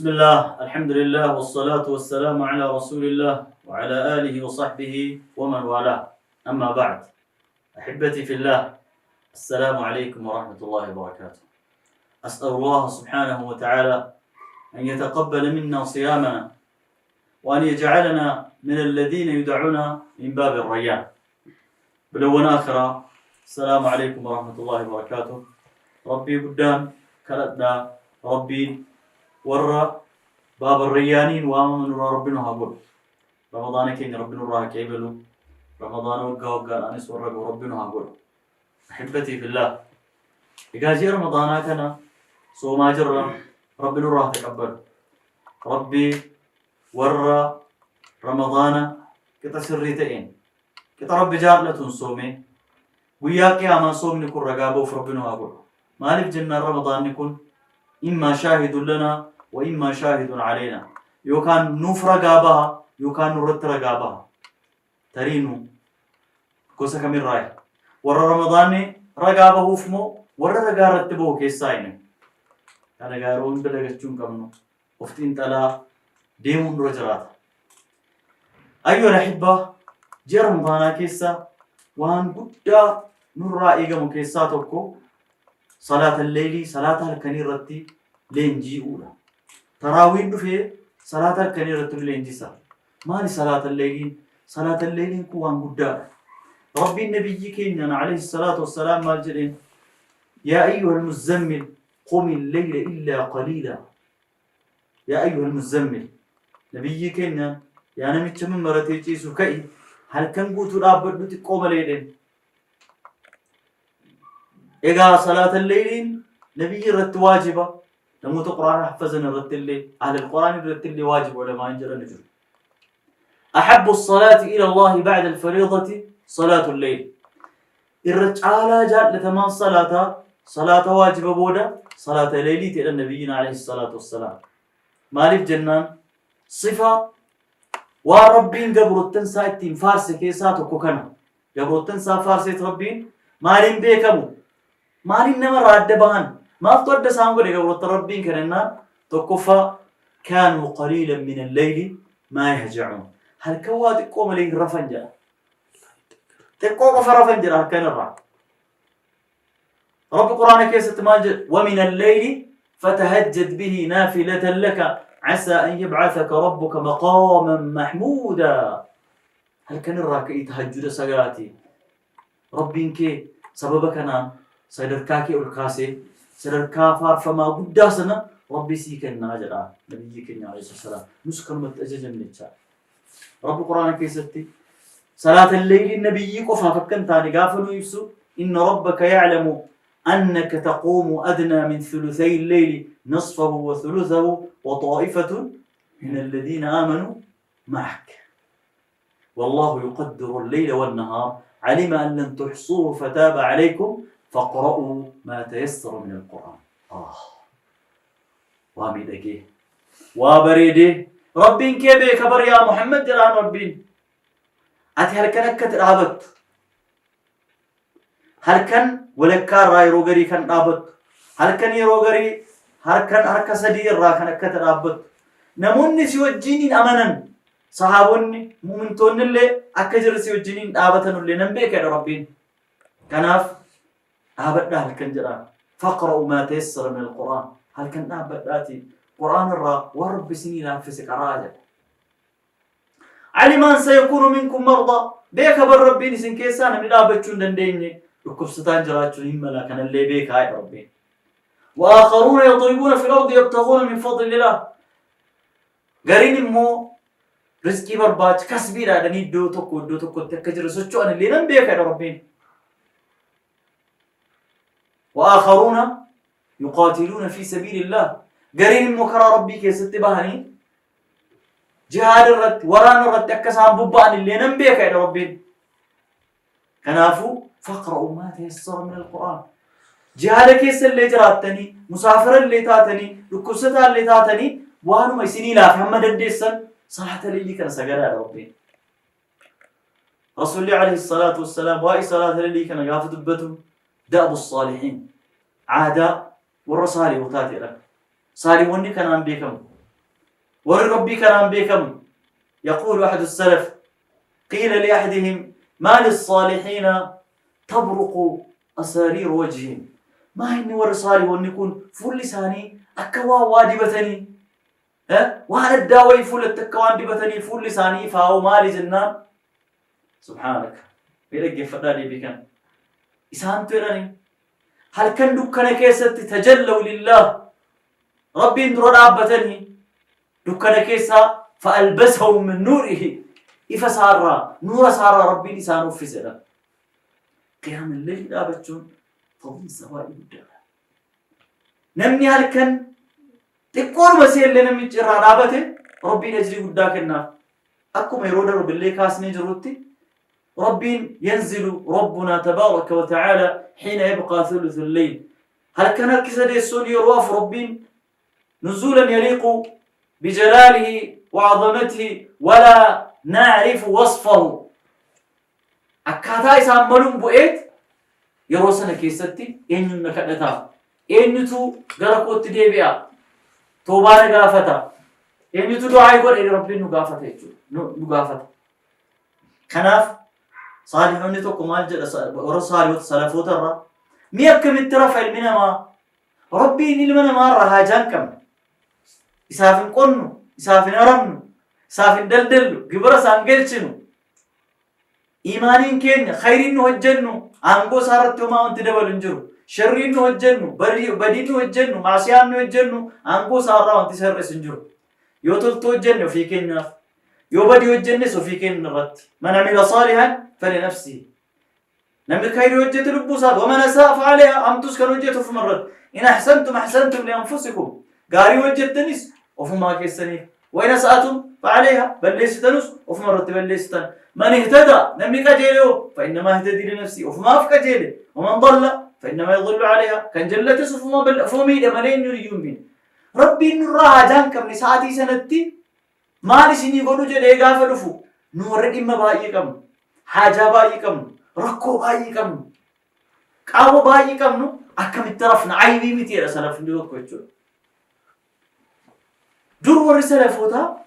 بسم الله الحمد لله والصلاة والسلام على رسول الله وعلى آله وصحبه ومن والاه. أما بعد، أحبتي في الله، السلام عليكم ورحمة الله وبركاته. أسأل الله سبحانه وتعالى أن يتقبل منا صيامنا وأن يجعلنا من الذين يدعون من باب الريان. بلون آخرة، السلام عليكم ورحمة الله وبركاته. ربي قدام كردنا ربي ورّا باب الريانين وامن ربنا هابول. رمضان كين ربنا راح كيبلو، رمضان وقا أنس ورّا ربنا هابول. أحبتي في الله، إذا جاء رمضان كنا صوم جرّا ربنا راح تقبل. ربي ورّا رمضان كتسريتين كترب جارلة صومي وياك يا ما صوم نكون رقابه في ربنا هابول. مالك جنة رمضان نكون إما شاهد لنا وإما شاهد علينا، يوكان نفر قابها يوكان نرد رقابها ترينو كوسا كمين راي ورا رمضان رقابه فمو ورا رقا رتبه كيساين كان قارون بدقشون كمنو وفتين تلا ديمون رجرات. أيها الأحبة، جاء رمضان كيسا وان قد نرى إيقام كيساتوكو صلاة الليل صلاة الكنير رتي لينجي أولى تراوين في صلاة الكنير رتي لينجي سا مالي صلاة الليل كوان قدار. ربي النبي كيننا عليه الصلاة والسلام مالجلين يا أيها المزمل قم الليل إلا قليلا. يا أيها المزمل نبي كيننا يا نمت من مرتي سكي هل كان قوت الأبد تقوم ليلين إيقا صلاة الليل نبي رت واجبة لما تقرأ حفظنا رت اللي أهل القرآن رت اللي واجب ولا ما ينجر نجر. أحب الصلاة إلى الله بعد الفريضة صلاة الليل. الرجال جاء لثمان صلاة واجبة بودا صلاة الليل إلى النبينا عليه الصلاة والسلام. مالف جنان صفة وربين قبر التنسى التين فارس كيسات وكوكنا قبر التنسى فارسة ربين مالين بيكمو مالين نمر عدبان ما تود سامبر قبر ربين كننا تكفى كانوا قليلا من الليل ما يهجعون. هل كوات قوم لي رفنجا تقوم فرفنجا كان الرع رب القرآن كيسة ماجد ومن الليل فتهجد به نافلة لك عسى أن يبعثك ربك مقاما محمودا. هل كان الراكي تهجد سقاتي ربين كي سببكنا سيدركاكي والكاسي سيدركا فارفما قداسنا ربي سيكنا جرا نبي كنا عليه السلام نسكن متأجج من الشام. رب القرآن كيستي صلاة الليل النبي قفا فكن تاني قافنوا يفسو إن ربك يعلم أنك تقوم أدنى من ثلثي الليل نصفه وثلثه وطائفة من الذين آمنوا معك والله يقدر الليل والنهار علم أن لن تحصوه فتاب عليكم فاقرؤوا ما تيسر من القرآن. وامدكي وابريدي ربين كيبي كبر يا محمد جلال ربين أتي هل كان كترابط هل كان ولكار راي روغري كان رابط هل كان يروغري هل كان هركا سدير را كان كترابط نموني سيوجينين أمنا صحابوني مؤمنتون اللي أكجر سيوجينين آبتن اللي ننبيك يا ربين كناف آبتنا هل كان جران فاقرأوا ما تيسر من القرآن. هل كان آبتاتي قرآن الرا ورب سنين أنفسك راجع. علم أن سيكون منكم مرضى بيك بالربين سن كيسان من آبتشون دنديني ركبستان جراتشون هم لكن اللي بيك هاي ربين وآخرون يضربون في الأرض يبتغون من فضل الله. قرين مو رزقي برباج كسبي لا دني دو تكو تكجر سوتشو أنا اللي نبيك يا ربين. وآخرون يقاتلون في سبيل الله. قرين مو كرا ربي كيست بهني جهاد الرد وران الرد أكسام ببان اللي نبيك يا ربين. كنافو فقرأوا ما تيسر من القرآن. جهاد كيس اللي جراتني مسافر اللي تاتني ركوستا اللي تاتني وانو ما يسيني لا محمد الديسن صلاة الليل كان سجرا يا ربي. رسول الله عليه الصلاة والسلام واي صلاة الليل كان يافد بتو دأب الصالحين عادة والرسالة وتاتي لك صالحوني كان أنبيكم وربي كلام بكم. يقول أحد السلف قيل لأحدهم ما للصالحين تبرق أسارير وجههم، ما إني ورصالي ونكون فل لساني أكوا وادبتني وانا الداوي فل التكوان دبتني فل لساني فهو مالي جنان. سبحانك بيرجع فدادي بكم إسان تراني هل كان دكنا كيست تجلوا لله ربي اندرو دابتني دكنا كيسا فألبسهم من نوره إفسارا نور سارا ربي لسانه في سلا قيام الليل دابتشون فضل سواء الدنيا نمني هل كان تقول مسير لنا مجرى دابته ربي نجري قداكنا أكو ما يرود رب اللي كاسني جروتي ربي ينزل ربنا تبارك وتعالى حين يبقى ثلث الليل. هل كان الكسد يسون يرواف ربي نزولا يليق بجلاله وعظمته ولا نعرف وصفه أكاتا يساملون بؤيت يروسنا كيستي إنو نكدتا إنتو غرقوت ديبيا توبانا غافتا إنتو دعاء يقول إن ربي نغافتا نغافتا كناف صالحون نتوكو مالجد ورصالي وتصالفوت الرا ميكم الترفع المنما ربي نلمنا ما رهاجان كم إسافن قنو إسافن أرمنو إسافن دلدلو قبرا سانجلشنو إيمانين كين خيرين وجنو أنقو سارت وما أنت دبل انجرو شرين وجنو بدين وجنو معصيان وجنو أنقو سارا وانت سرس انجرو يوتل توجنو في كين ناف يوبدي وجنسو في كين نغت من عمل صالحا فلنفسه نمي خير وجت لبوسات ومن أساء فعليها أمتوس كان وجته في مرة إن أحسنتم أحسنتم لأنفسكم قاري وجت تنس وفما كيسني وإن أسأتم فعليها بل ليس تنس وفي مرة بل ليس تن من اهتدى نمي كجيله فإنما اهتدي لنفسي وفما أفكجيله ومن ضل فإنما يضل عليها كان جلتس وفما فمي دملين يريون بين ربي نراها جانكم لساعتي سنتي ما لسني قولوا جل إيقاف لفو نورد إما بايكم حاجة بايكم ركو بايكم قاو بايكم نو أكم الترفنا عيبي متير سلف ندوك وجو دور ور سلفوتا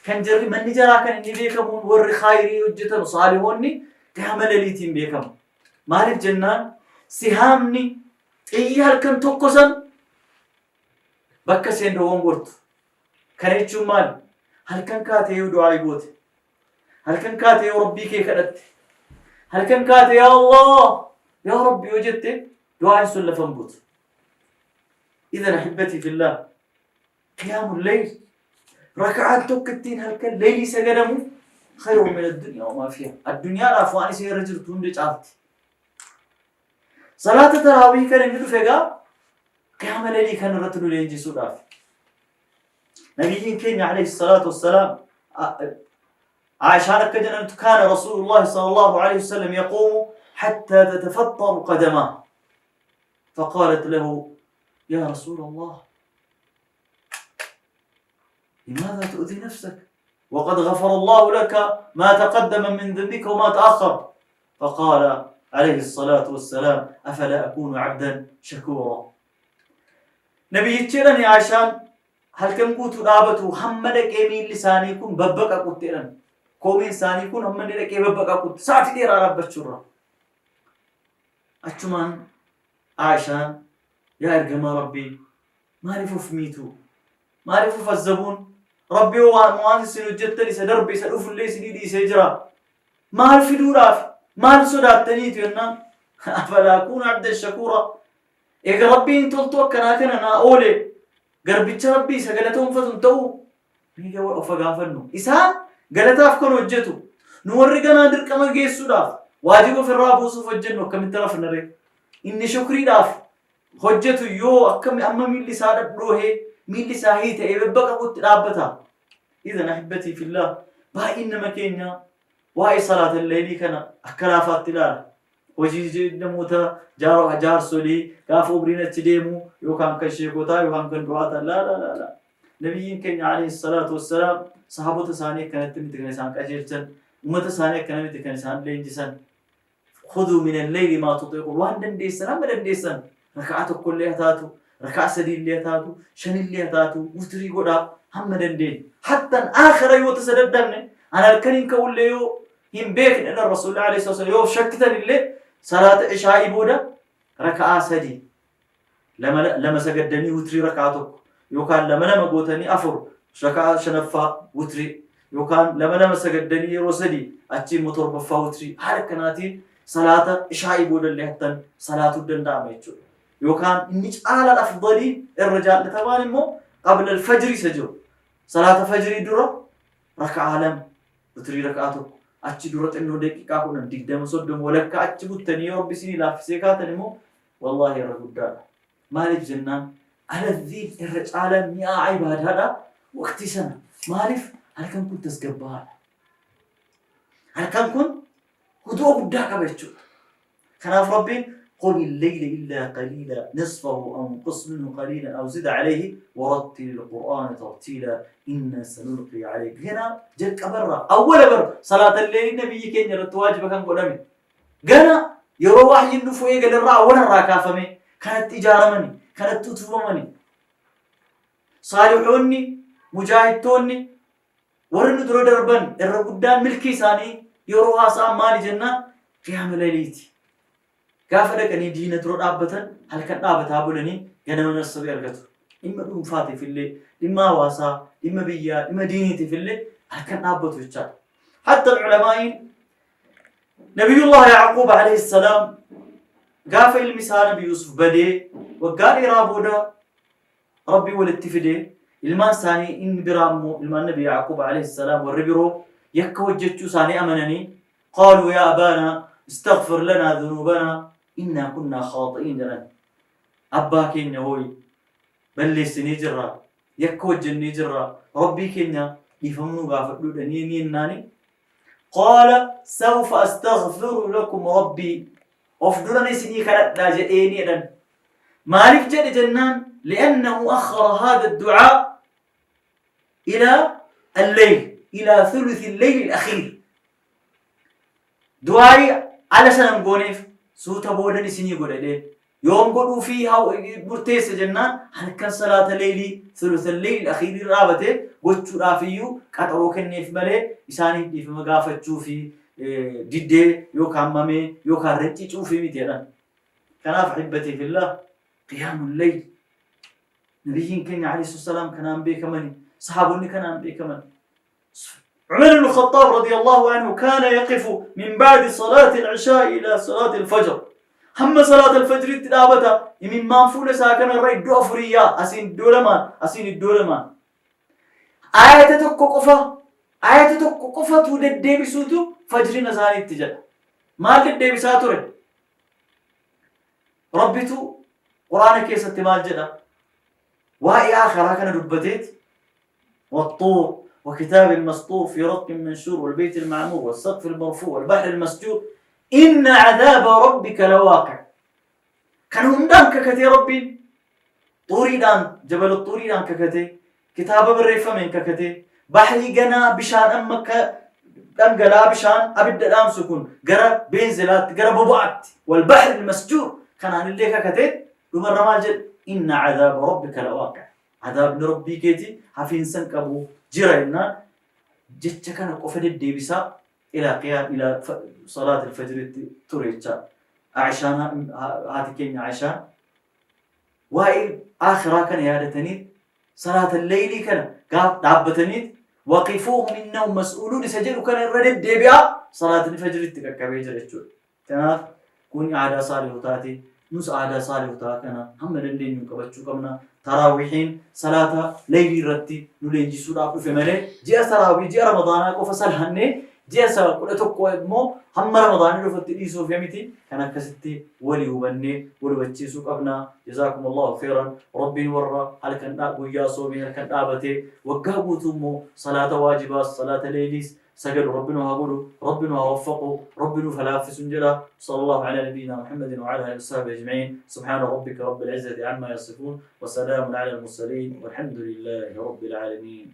كان جري من جرا كان إني بيكم ور خيري وجتن صالحوني كامل ليتين بيكم مالك جنان سهامني إيه هل كان توكسن بكسين دوون قرط كريتشو مال هل كان كاتي ودعاء بوت هل كان كاتي ربي كي كدت هل كان كاتي يا الله يا ربي وجدت دعاء سلف بوت. إذا أحبتي في الله قيام الليل ركعات توكتين هل كان ليلي سجدمو خير من الدنيا وما فيها. الدنيا لا فاني سيرجل توندج عرفتي صلاة التراويح كان يجدو فيها قيام الليل كان رتلو لينجي سوداف نبيين كين عليه الصلاة والسلام عائشة كجنا كان رسول الله صلى الله عليه وسلم يقوم حتى تتفطر قدماه فقالت له يا رسول الله لماذا تؤذي نفسك وقد غفر الله لك ما تقدم من ذنبك وما تأخر فقال عليه الصلاة والسلام أفلا أكون عبدا شكورا. نبي يتشيرني عشان هل كم قوتوا دابتوا حمدك إيمين لسانيكم ببقى قوتيرا كومين سانيكم حمدك إيه ببقى قوت ساعتي دير عرب بشرة أتشمان عشان يا إرقم ربي ما رفوا في ميتو ما رفوا في الزبون ربي هو مهندس سنوجتني سدربي سدوف اللي سديدي سيجرا ما في دوراف ما الصدات تنيتو ينا أفلا أكون عبدا شكورا إيه ربي انتلتو كنا أنا أولي قربيتش ربي سقلتهم فتنتو ميجا وفقافنو إسان قلتاف كن وجتو نورقنا درك ما جيسو داف واجبو في الرابوس وفجنو كم الترف نري إني شكري داف حجتو يو أكم أما ميلي سادة بروهي ميلي ساهيته إببقى قد رابطها. إذا أحبتي في الله باي إنما كينا واي صلاة الليل كان أكلافات تلال وجي نموتا جار سولي كافو برينة تديمو يوكام كشيكوتا يوكام كندواتا لا لا لا لا. نبيين كان عليه الصلاة والسلام صحابة ثانية كانت تمتكنسان كأجيرتن أمة ثانية كانت تمتكنسان لينجسان خذوا من الليل ما تطيقون وان ديسان أما ديسان ركعاتك كلها تاتو ركعة سدي اللي تاتو شن اللي تاتو وتري قدا هم دندين حتى آخر يوم تسددنا أنا الكريم كقول له هم بيك إن الرسول عليه الصلاة والسلام يوم شكت لله صلاة عشاء بودا ركعة سدي لما سجدني وتري ركعتك يوكان لما قوتني أفر ركعة شنفا وتري يوكان لما سجدني روسدي أتي موتور بفا وتري هالكناتي صلاة عشاء بودا اللي حتى صلاة الدندا ميتشو يوكان إنيش على الأفضلي الرجال لتبان مو قبل الفجر سجوا صلاة فجر درة ركعة لم وتري ركعتك أتي درة إنه دقيقة كنا دقيقة مصدم ولك أتي بتني ربي سني لا في سكات مو والله يا رب الدار مالك جنان على الذين الرجال ميا عباد هذا وقت سنة مالف هل كان كنت تسقبها هل كان كنت هدوء بدك بيتشو كان ربي قل الليل إلا قليلا نصفه أو انقص منه قليلا أو زد عليه ورتل القرآن ترتيلا إنا سنلقي عليك هنا جلك برا أول بر صلاة الليل النبي كان يرد واجبك كان قدامي قنا يروح وحي النفوي قال الرا ولا راكافمي كانت تجارة مني كانت تطفو مني صالحوني مجاهدوني ورن درو دربن الرقدان ملكي ثاني يروح سام مالي جنة قيام ليلتي كافر كني دين درود أبتن هل كان أبتها بولني جنا من الصبي أرجعته إما دوم فاتي في الليل إما واسا إما بيا إما دينيتي في الليل هل كان أبته يتشال حتى العلماء نبي الله يعقوب عليه السلام قافل المثال نبي يوسف بدي وقال رابودا ربي ولتفدي المان ثاني إن برامو المان نبي يعقوب عليه السلام والربيرو يكوجتشو ثاني أمنني قالوا يا أبانا استغفر لنا ذنوبنا إنا كنا خاطئين لنا أبا كينيا هوي بلسني جرا يكوجني جرا ربي كينيا يفهموا غافلوا دنيني ناني قال سوف أستغفر لكم ربي أفضلني سني كانت لاجئيني لن مالك جد جنان لأنه أخر هذا الدعاء إلى الليل إلى ثلث الليل الأخير دعائي على سلام قونيف سوتا بودن سني قولي يوم قولوا فيها مرتيس جنان هل كان صلاة الليل ثلث الليل الأخير رابطه قلت رافيو كاتروك النيف ملي إساني دي في مقافة تشوفي ديدي يوكا مامي يوكا رتي تشوفي ميتيرا كان أحبتي في الله قيام الليل نبيين كان عليه الصلاة والسلام كان أنبي كمان صحابوني كان أنبي كمان عمر بن الخطاب رضي الله عنه كان يقف من بعد صلاة العشاء إلى صلاة الفجر هم صلاة الفجر تدابتا يمين مانفول ساكن الرأي دو أفريا أسين الدولمان آية تكو قفة تودد ديبسوتو فجر نزاني التجد ما تديبساتو ربيتو قرآن كيسة تمال جدا وهي آخر كان دبتيت والطور وكتاب المسطور في رق منشور والبيت المعمور والسقف المرفوع والبحر المسجور إن عذاب ربك لواقع كانوا مدان ككتي ربي طوريدان جبل الطوريدان ككتي كتاب بالريفة من ككتي بحري جنا بشان أمك أم جلا بشان أبد الأم سكون جرى بينزلات جرى ببعت والبحر المسجور كان عن اللي ككتي بمر ماجد إن عذاب ربك لواقع عذاب ربي كتي حفين سنكبو جرينا جت كان قفد الدبسة إلى قيام إلى صلاة الفجر تريتشا عشان هاتكين عشان وهي آخرا كان يادتني صلاة الليل كان قاب دابتني وقفوهم إنهم مسؤولون سجلوا كان الرد دبيا صلاة الفجر تككبي جريتشو تناف كوني عادة صالح تاتي نوس عادة صالح تاكنا هم لندين يكبتشو كمنا تراويحين صلاة ليل رتي نولين جسورة في ملء جاء تراويح جاء رمضان وفصل هني جاء سوا كل تقوى مو هم رمضان رفت إيسو في متي كان كستي ولي وبني ولي بتشيسو قبنا جزاكم الله خيرا ربي ورا هل كان أبو ياسو من هل كان أبتي وقابو ثمو صلاة واجبات صلاة ليليس سجل ربنا هقوله ربنا وفقه ربنا فلافس جلا صلى الله على نبينا محمد وعلى آله وصحبه أجمعين سبحان ربك رب العزة عما يصفون وسلام على المرسلين والحمد لله رب العالمين.